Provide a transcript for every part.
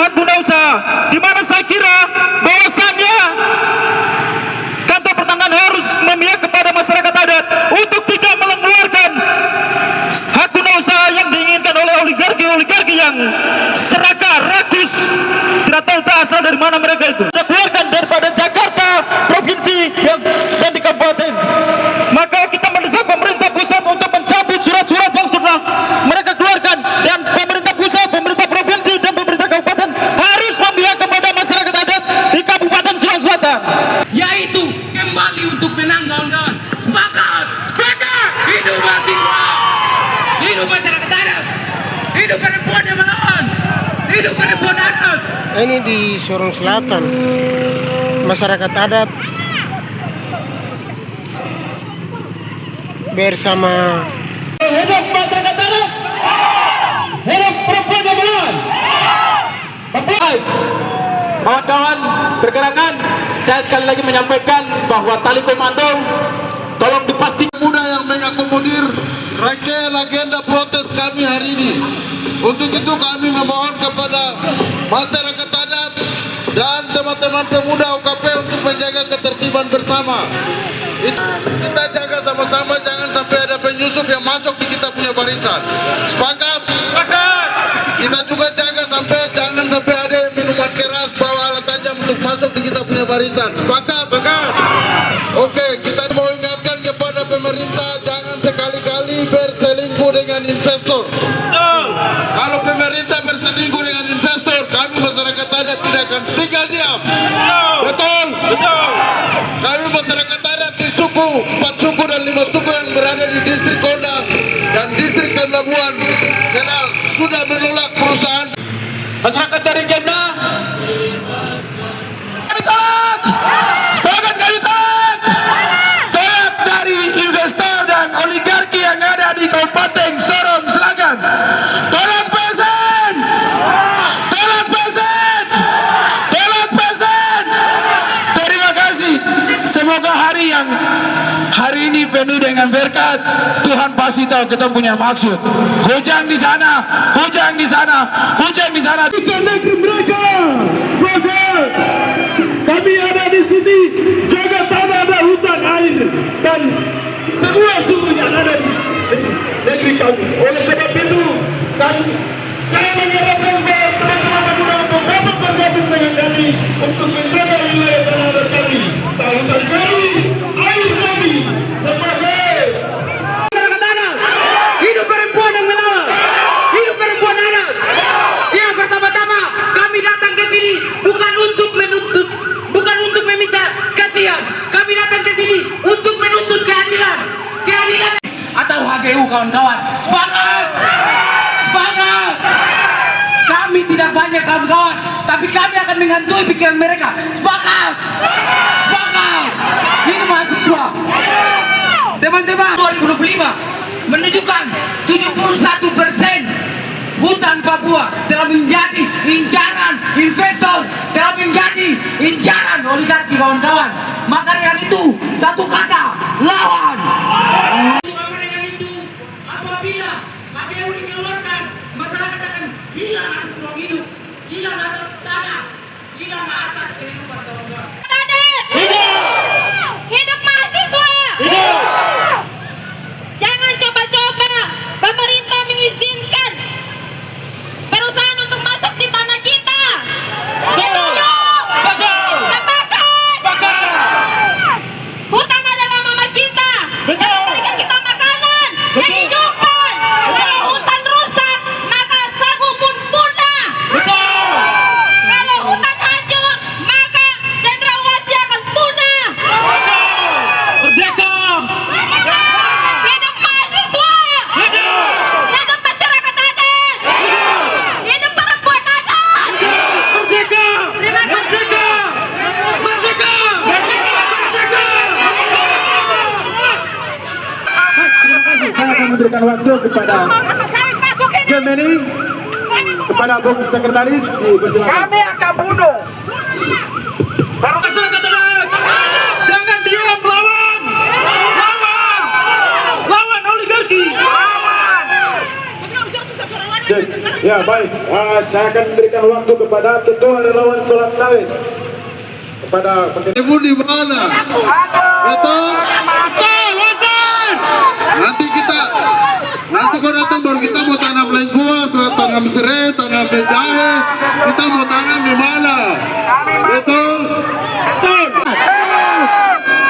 hak guna usaha, di mana saya kira bahwasannya kantor pertanahan harus memihak kepada masyarakat adat untuk tidak mengeluarkan hak guna usaha yang diinginkan oleh oligarki yang serakah, rakus, tidak tahu tak asal dari mana mereka itu. Kita keluarkan daripada Jakarta, provinsi dan di kabupaten. Maka kita mendesak pemerintah pusat untuk mencabut surat-surat yang sudah mereka keluarkan, dan pemerintah pusat, pemerintah provinsi dan pemerintah kabupaten harus memihak kepada masyarakat adat di Kabupaten Subang Selatan. Yaitu kembali untuk menang, kawan-kawan. Sepakat, sepakat. Hidup mahasiswa, hidup masyarakat adat, hidup perempuan yang melawan, hidup perempuan adat. Ini di Sorong Selatan, masyarakat adat bersama Hidup masyarakat adat, hidup perempuan yang melawan. Baik, kawan-kawan pergerakan, saya sekali lagi menyampaikan bahwa tali komando tolong dipastikan muda yang mengakomodir rangkaian agenda protes kami hari ini. Untuk itu kami memohon kepada masyarakat adat dan teman-teman pemuda UKP untuk menjaga ketertiban bersama. Kita jaga sama-sama, jangan sampai ada penyusup yang masuk di kita punya barisan. Sepakat? Kita juga jaga jangan sampai ada yang minuman keras, bawa alat tajam untuk masuk di kita punya barisan. Sepakat? Oke, kita mau ingatkan kepada pemerintah jangan sekali-kali berselingkuh dengan investor. Kalau pemerintah berselingkuh dengan investor, kami masyarakat adat tidak akan tinggal diam. Betul? Kami masyarakat adat di suku, 4 suku dan 5 suku yang berada di distrik Konda dan distrik Temlabuan sudah menolak perusahaan. masyarakat dari Gemna. Kami tolak, sepakat kami tolak, tolak dari investor dan oligarki yang ada di Kabupaten Sorong Selatan. Tolak PSN, tolak PSN, tolak PSN. Terima kasih. Semoga hari ini penuh dengan berkat. Tuhan pasti tahu kita punya maksud. Hujan di sana, hujan di sana, hujan di sana. Bukan negeri mereka. Kami ada di sini jaga tanah dan hutan air dan semua sumber yang ada di negeri kami. Oleh sebab itu, saya mengharapkan teman-teman pemuda untuk dapat bergabung dengan kami untuk menjaga wilayah tanah adat kami, hutan kami, air kami sebagai Masyarakat adat, hidup perempuan yang melawan, hidup perempuan adat. Yang pertama-tama kami datang ke sini bukan untuk menuntut, bukan untuk meminta kasihan. Kami datang ke sini untuk menuntut keadilan, keadilan atau HGU, kawan-kawan. Semangat, semangat. Kami tidak banyak, kawan-kawan, tapi kami akan menghantui pikiran mereka. Semangat, semangat. Ini mahasiswa. Teman-teman, 2025 menunjukkan 71% hutan Papua telah menjadi incaran investor, telah menjadi incaran oligarki, kawan-kawan. Maka dengan itu, satu kata, lawan. Maka dengan itu, apabila KGU dikeluarkan, masyarakat akan hilang atas ruang hidup, hilang atas tanah, hilang atas kehidupan, kawan-kawan. Hidup mahasiswa. Jangan coba-coba pemerintah mengizinkan perusahaan untuk masuk di tanah kita. Setuju? Sepakat. Hutan adalah mama kita yang memberikan kita makanan, kehidupan. Kalau hutan rusak, maka sagu pun punah. Kalau hutan hancur, maka cendrawasih akan punah. merdeka. Hidup mahasiswa. Hidup masyarakat adat. Hidup perempuan adat. Merdeka! Terima kasih. Merdeka! Saya akan memberikan waktu kepada Gemini, kepada Bung Sekretaris, dipersilakan. Kami akan bunuh. Para masyarakat adat, jangan diam, lawan! Lawan! Lawan oligarki! Lawan. Ya baik, saya akan memberikan waktu kepada Ketua Relawan Kelak Sawit kepada Ibu di mana? Betul? Nanti kau datang baru kita mau tanam lengkuas, tanam serai, tanam jahe. Kita mau tanam di mana? Betul?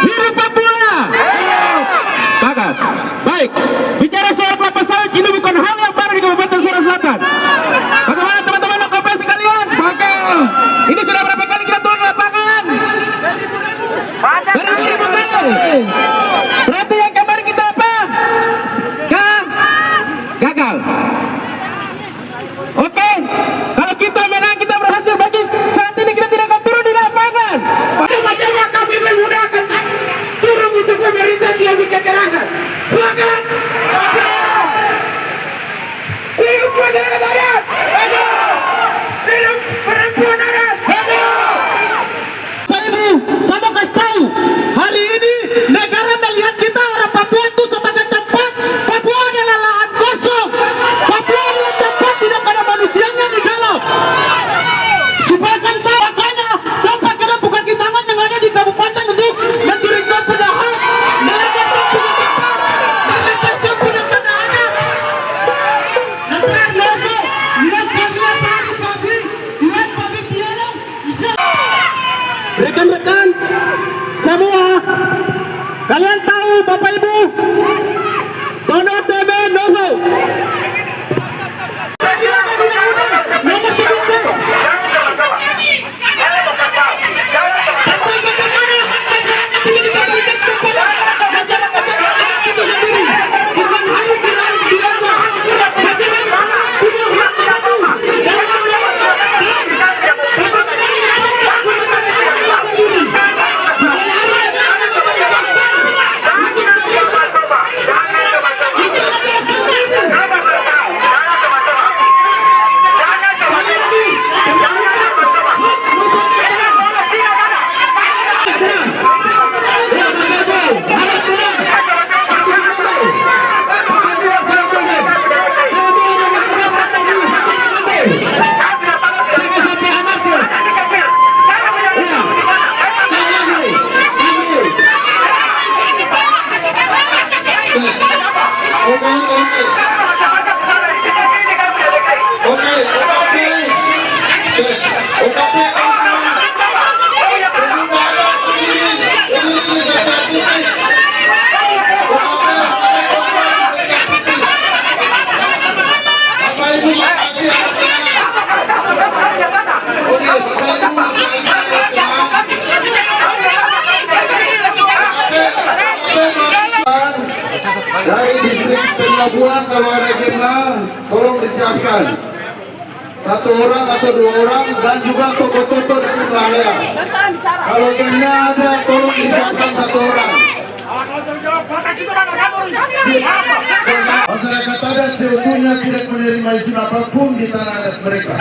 Hidup Papua. Sepakat. Baik, bicara soal kelapa sawit ini bukan hal yang baru di Kabupaten Sorong Selatan. Bagaimana teman-teman OKP sekalian? Ini sudah berapa kali kita turun lapangan? Beribu-ribu kali. Berarti yang kemarin kita apa? Gagal. Oke, kalau kita menang kita berhasil, bagi saat ini kita tidak akan turun di lapangan. Macam-macam kami memudahkan turun untuk pemerintah tidak bisa keterangan. Sepakat. Hidup masyarakat adat. Hidup perempuan adat. Pak Ibu, saya mau kasih tahu, hari ini negara melihat kita orang Papua itu sebagai tempat. Papua adalah lahan kosong. Papua adalah tempat tidak ada manusianya di dalam. Supaya kamu tahu, makanya tempat kita bukan di tangan yang ada di kabupaten untuk mencurikan penjahat, melegalkan punya tempat, melepaskan punya tanah adat. Nanti Noso, lihat bagian sehari Fabi, lihat Fabi Tialong, bisa. Rekan-rekan semua, kalian tahu Bapak Ibu, Tono Teme Noso. Nomor 17. Dari distrik Pelabuhan kalau ada gamenya tolong disiapkan 1 orang atau 2 orang, dan juga toko-toko dari wilayah. Kalau gamenya ada tolong disiapkan 1 orang. Masyarakat adat sebetulnya tidak menerima izin apapun di tanah adat mereka.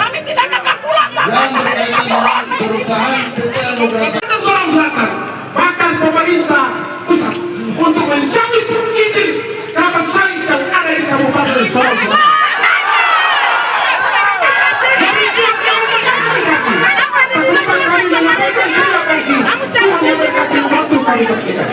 Yang berkaitan dengan perusahaan PT Anugerah Sorong Selatan, bahkan pemerintah pusat untuk mencabut izin kelapa sawit yang ada di Kabupaten Sorong Selatan. Kenapa kami menyampaikan terima kasih? Tuhan memberkati waktu kami berikan.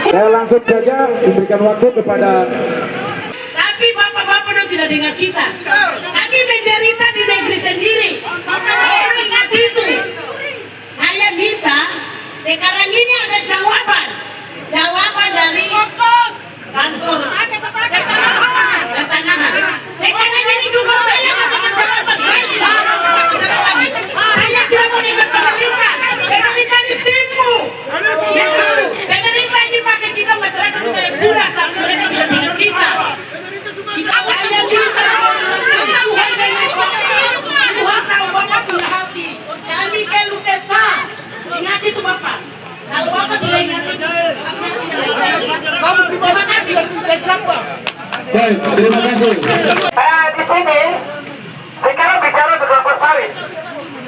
Saya langsung saja diberikan waktu kepada. Tapi bapak-bapak udah tidak dengar kita. Kami menderita di negeri sendiri. Ingat itu. Saya minta sekarang ini ada jawaban dari kantor pertanahan. Sekarang ini juga saya mau dengar jawaban. Saya tidak mau siapa-siapa lagi. Saya tidak mau dengar pemerintah. Pemerintah ditipu. Pemerintah ini pakai kita masyarakat supaya budak, tapi mereka tidak dengar kita. Saya minta Tuhan dengan Tuhan tahu Bapak punya hati. Kami keluh kesah. Ingat itu Bapak. Kalau Bapak sudah ingat itu, terima kasih. Baik, terima kasih. Di sini sekarang bicara kelapa sawit.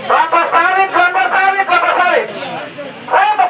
Kelapa sawit. Saya mau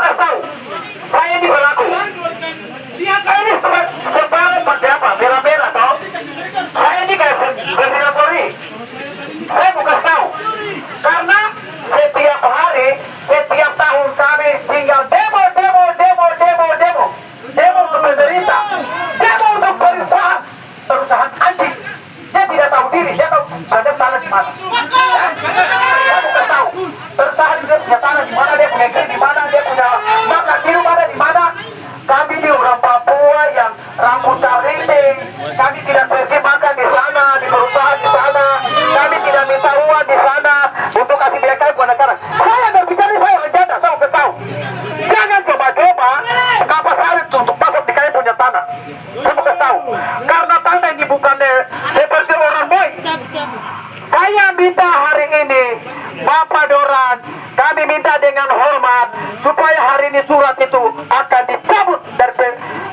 ini surat itu akan dicabut dari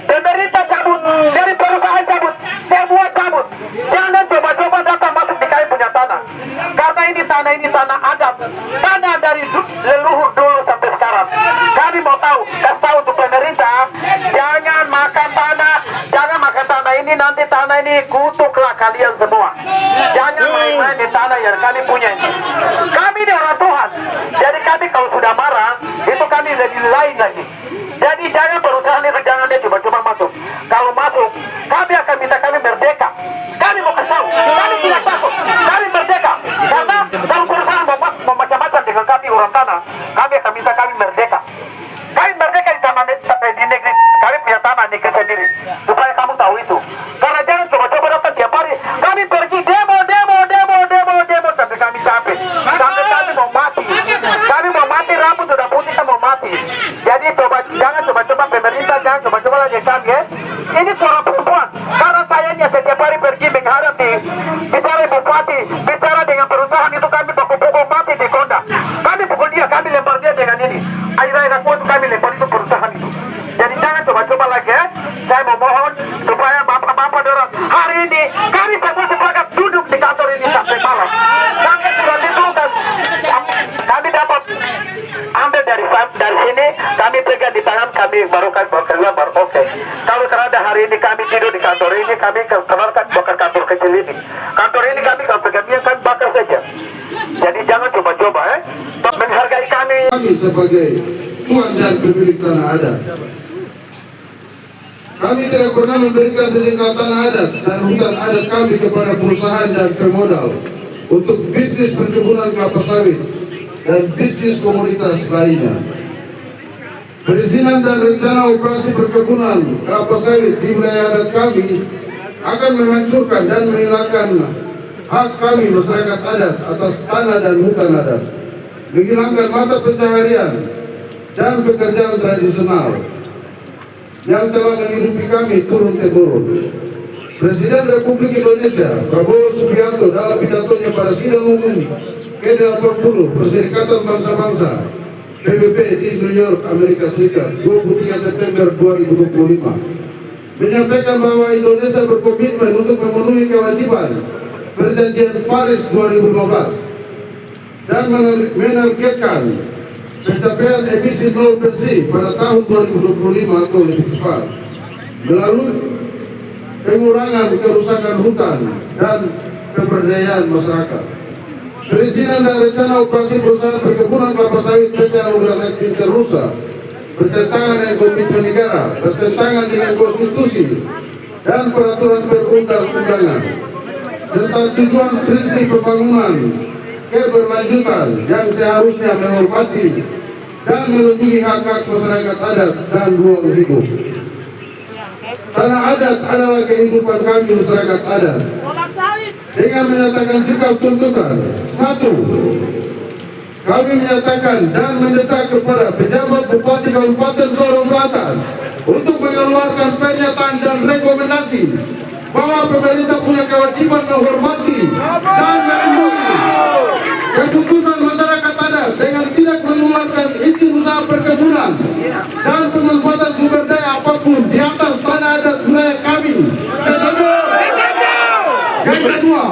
pemerintah, cabut dari perusahaan, cabut semua, cabut. Jangan coba-coba datang masuk di kami punya tanah, karena ini tanah adat, tanah dari leluhur dulu sampai sekarang. Kami mau tahu, kasih tahu untuk pemerintah, jangan makan tanah ini, nanti tanah ini kutuklah kalian semua. Jangan main-main di tanah yang kami punya ini. Kami ini orang Tuhan, jadi kami kalau sudah marah itu kami lebih lain lagi. Jadi jangan perusahaan itu, jangan dia coba-coba masuk. Kalau masuk, kami akan minta kami merdeka. Kami mau kasih tahu, kami tidak takut, kami merdeka. Karena kalau perusahaan mau macam-macam dengan kami orang tanah, kami akan minta kami merdeka. Kami merdeka di tanah di negeri, kami punya tanah negeri sendiri. Supaya kamu tahu itu. Karena jangan coba-coba datang tiap hari. Kami pergi demo sampai kami capek. Sampai kami mau mati. Kami mau mati, rambut sudah putih, kita mau mati. Jadi jangan coba-coba pemerintah, jangan coba-coba lagi kami ya. Ini seorang perempuan. Karena sayanya setiap hari pergi menghadap bicara bupati, bicara dengan perusahaan itu, kami pukul mati di Konda. Kami pukul dia, kami lempar dia dengan ini. Air-air aku itu kami lempar itu perusahaan itu. Jadi jangan coba-coba lagi ya. Saya memohon supaya bapak-bapak dorong. Hari ini kami semua sepakat duduk di kantor ini sampai malam. Sampai surat itu kan kami dapat ambil dari sini, kami pegang di tangan, kami baru keluar, baru oke. Kalau terada hari ini kami tidur di kantor ini, kami keluarkan bakar kantor kecil ini. Kantor ini kami kalau pegang kan bakar saja. Jadi jangan coba-coba ya. Menghargai kami. Kami sebagai tuan dan pemilik tanah adat, kami tidak pernah memberikan sejengkal tanah adat dan hutan adat kami kepada perusahaan dan pemodal untuk bisnis perkebunan kelapa sawit dan bisnis komoditas lainnya. Perizinan dan rencana operasi perkebunan kelapa sawit di wilayah adat kami akan menghancurkan dan menghilangkan hak kami masyarakat adat atas tanah dan hutan adat, menghilangkan mata pencaharian dan pekerjaan tradisional yang telah menghidupi kami turun-temurun. Presiden Republik Indonesia Prabowo Subianto dalam pidatonya pada sidang umum ke-80 Perserikatan Bangsa-Bangsa PBB di New York, Amerika Serikat 23 September 2025 menyampaikan bahwa Indonesia berkomitmen untuk memenuhi kewajiban Perjanjian Paris 2015 dan menargetkan pencapaian emisi nol bersih pada tahun 2025 atau lebih cepat melalui pengurangan kerusakan hutan dan pemberdayaan masyarakat. Perizinan dan rencana operasi perusahaan perkebunan kelapa sawit PT Anugerah Sakti Interrusa bertentangan dengan komitmen negara, bertentangan dengan konstitusi dan peraturan perundang-undangan, serta tujuan prinsip pembangunan keberlanjutan yang seharusnya menghormati dan melindungi hak-hak masyarakat adat dan ruang hidup. Tanah adat adalah kehidupan kami masyarakat adat. Dengan menyatakan sikap tuntutan, 1. Kami menyatakan dan mendesak kepada pejabat Bupati Kabupaten Sorong Selatan untuk mengeluarkan pernyataan dan rekomendasi bahwa pemerintah punya kewajiban menghormati dan melindungi keputusan masyarakat adat dengan tidak mengeluarkan izin usaha perkebunan dan pemanfaatan sumber daya apapun di atas tanah adat wilayah kami. Yang kedua,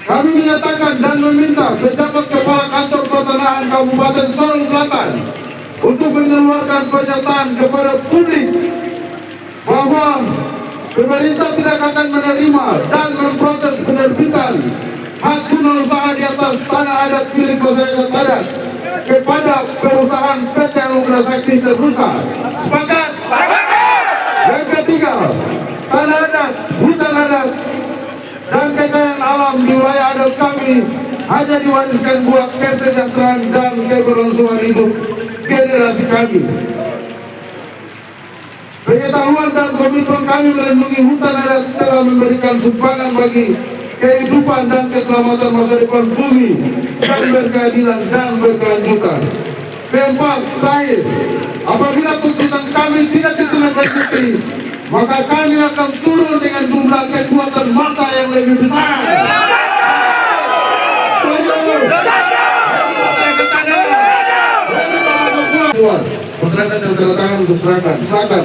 kami menyatakan dan meminta pejabat kepala kantor pertanahan Kabupaten Sorong Selatan untuk mengeluarkan pernyataan kepada publik bahwa pemerintah tidak akan menerima dan memproses penerbitan hak guna usaha di atas tanah adat milik masyarakat adat kepada perusahaan PT Anugerah Sakti Interrusa. Sepakat? Yang ketiga, tanah adat, hutan adat, dan kekayaan alam di wilayah adat kami hanya diwariskan buat kesejahteraan dan keberlangsungan hidup generasi kami. Pengetahuan dan komitmen kami melindungi hutan adat telah memberikan sumbangan bagi kehidupan dan keselamatan masa depan bumi dan berkeadilan dan berkelanjutan. Keempat, terakhir, apabila tuntutan kami tidak ditindaklanjuti, maka kami akan turun dengan jumlah kekuatan massa yang lebih besar. Setuju? Masyarakat adat, Masyarakat yang tanda tangan untuk serahkan, silakan.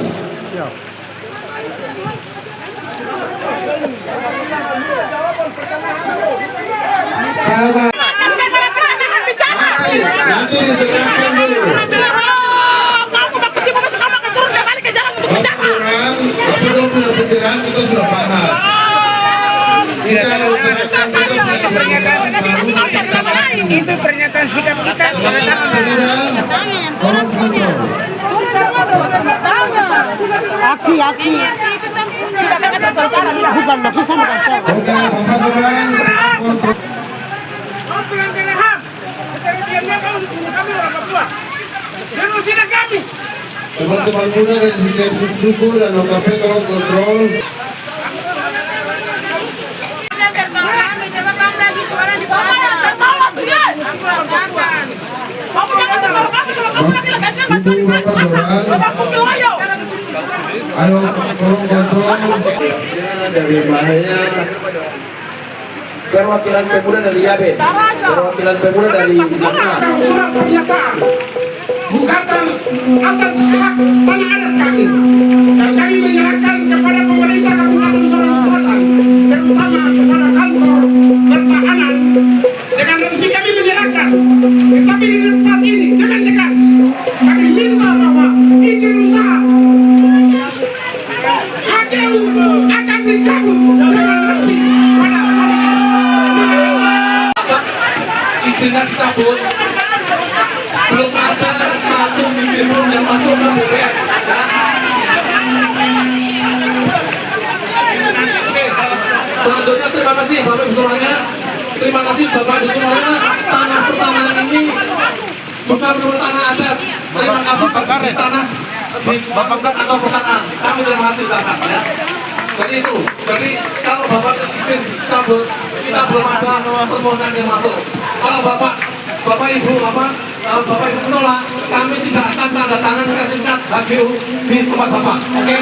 Sahabat, nanti diserahkan dulu. Bapak kurang pencerahan kita sudah paham. Kita harus serahkan juga pernyataan Itu pernyataan sikap kita. tolong kontrol. Aksi. Bukan maksud sama kasar. Oke, Bapak kurang kontrol. Teman-teman muda dari setiap suku dan OKP tolong kontrol. Ibu Bapak kurang. Ayo tolong kontrol. Dari bahaya. Perwakilan pemuda dari Yabe, perwakilan pemuda dari Nangka. Surat pernyataan gugatan atas hak tanah adat kami, dan kami menyerahkan kepada pemerintah Kabupaten Sorong Selatan, terutama kepada kantor pertahanan. Dengan resmi kami menyerahkan, tetapi di tempat ini dengan tegas kami minta bahwa izin usaha HGU akan dicabut dengan resmi pada Izinnya dicabut. Belum ada satu izin pun yang masuk ke BPN. Selanjutnya terima kasih Bapak Ibu semuanya. Terima kasih Bapak Ibu semuanya. Tanah pertanahan ini bukan merupakan tanah adat. Terima kasih bagi tanah di Bapak atau pertanahan. Kami terima kasih sangat ya. Jadi itu. Jadi kalau Bapak izin cabut, kita belum ada permohonan yang masuk. Kalau Bapak Ibu menolak, kami tidak akan tanda tangan sertifikat HGU di tempat Bapak. Oke?